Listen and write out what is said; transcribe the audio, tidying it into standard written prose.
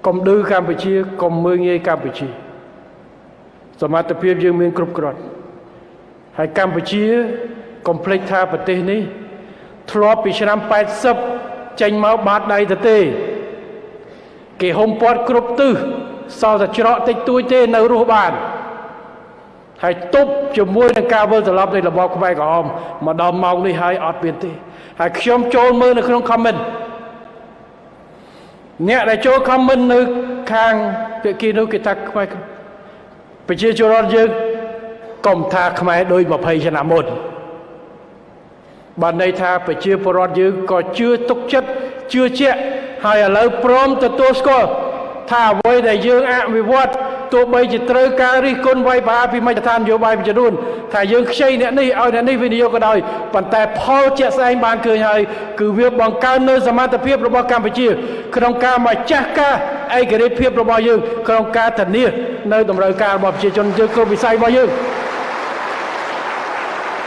កុំឌឺកម្ពុជាកុំមើងងាយកម្ពុជាសមត្ថភាពយើងមានគ្រប់គ្រាន់ហើយកម្ពុជាកុំភ្លេចថាប្រទេសនេះធ្លាប់ពីឆ្នាំ80ចេញមកបាតដៃទៅទេគេហុំព័ទ្ធគ្រប់ទិសសល់តែច្រកតិចតួចទេនៅរស់បានហើយទប់ជាមួយនឹងការវិលត្រឡប់នៃរបបខ្មែរក្រហមមកដល់ម៉ោងនេះហើយអត់មានទេហើយខ្ញុំចូលមើលនៅក្នុង comment អ្នកដែលចូល comment នៅខាងភាគីនោះគេថាខ្មែរប្រជាជនរដ្ឋយើងកុំថាខ្មែរដូច20ឆ្នាំមុនបានន័យថាប្រជាពលរដ្ឋយើងក៏ជឿទុកចិត្តជឿជាក់ហើយឥឡូវព្រមទទួលស្គាល់ថាអ្វីដែលយើងអភិវឌ្ឍទោះបីជាត្រូវការរិះគន់វាយប្រហារពីមជ្ឈដ្ឋាននយោបាយមួយចំនួនថាយើងខ្ចីអ្នកនេះឲ្យអ្នកនេះវិនិយោគក៏ដោយប៉ុន្តែផលជាក់ស្ដែងបានឃើញហើយគឺវាបង្កើននូវសមត្ថភាពរបស់កម្ពុជាក្នុងការម្ចាស់ការឯករាជ្យភាពរបស់យើងក្នុងការធានានៅតម្រូវការរបស់ប្រជាជនយើងគ្រប់វិស័យរបស់យើង